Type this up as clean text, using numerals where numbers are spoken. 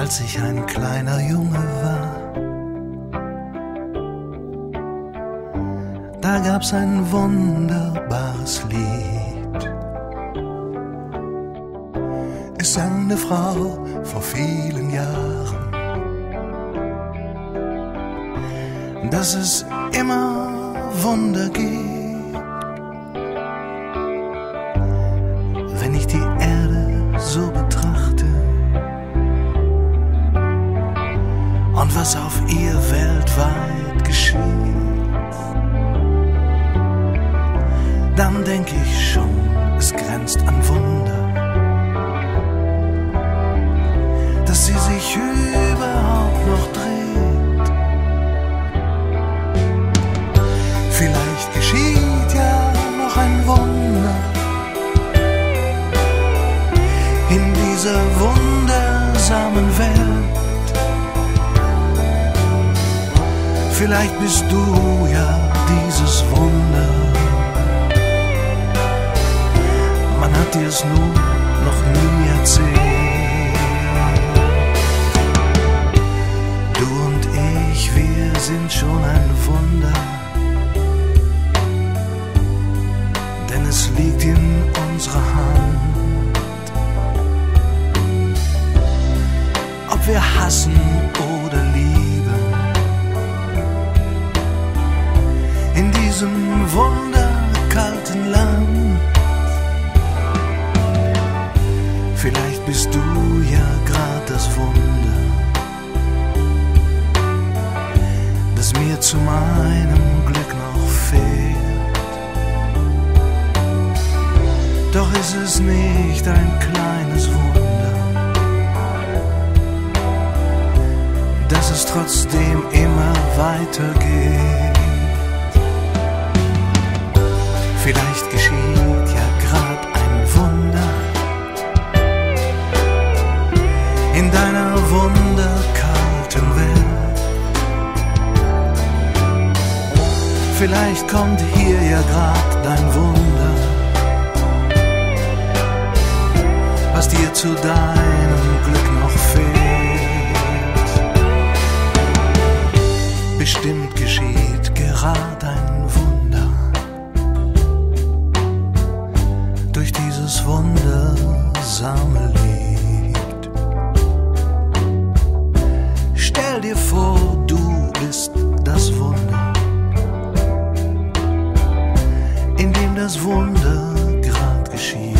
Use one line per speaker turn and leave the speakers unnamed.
als ich ein kleiner Junge war. Da gab's ein wunderbares Lied. Es sang eine Frau vor vielen Jahren, dass es immer Wunder gibt, wenn ich die Erde so betrachte und was auf ihr weltweit geschieht. Dann denk ich schon, es grenzt an Wunder, dass sie sich überhaupt noch dreht. Vielleicht geschieht ja noch ein Wunder in dieser wundersamen Welt. Vielleicht bist du ja dieses Wunder. Man hat dir es nur noch nie erzählt. Du und ich, wir sind schon ein Wunder, denn es liegt in unserer Hand. Ob wir hassen oder lieben, in diesem wunderkalten Land. Vielleicht bist du ja grad das Wunder, das mir zu meinem Glück noch fehlt. Doch ist es nicht ein kleines Wunder, dass es trotzdem immer weitergeht. Vielleicht geschieht ja grad ein Wunder in deiner wunderkalten Welt. Vielleicht kommt hier ja grad dein Wunder, was dir zu deinem Glück noch fehlt. Bestimmt geschieht grad ein Wunder durch dieses wundersame Lied. Stell dir vor, du bist das Wunder, in dem das Wunder grad geschieht.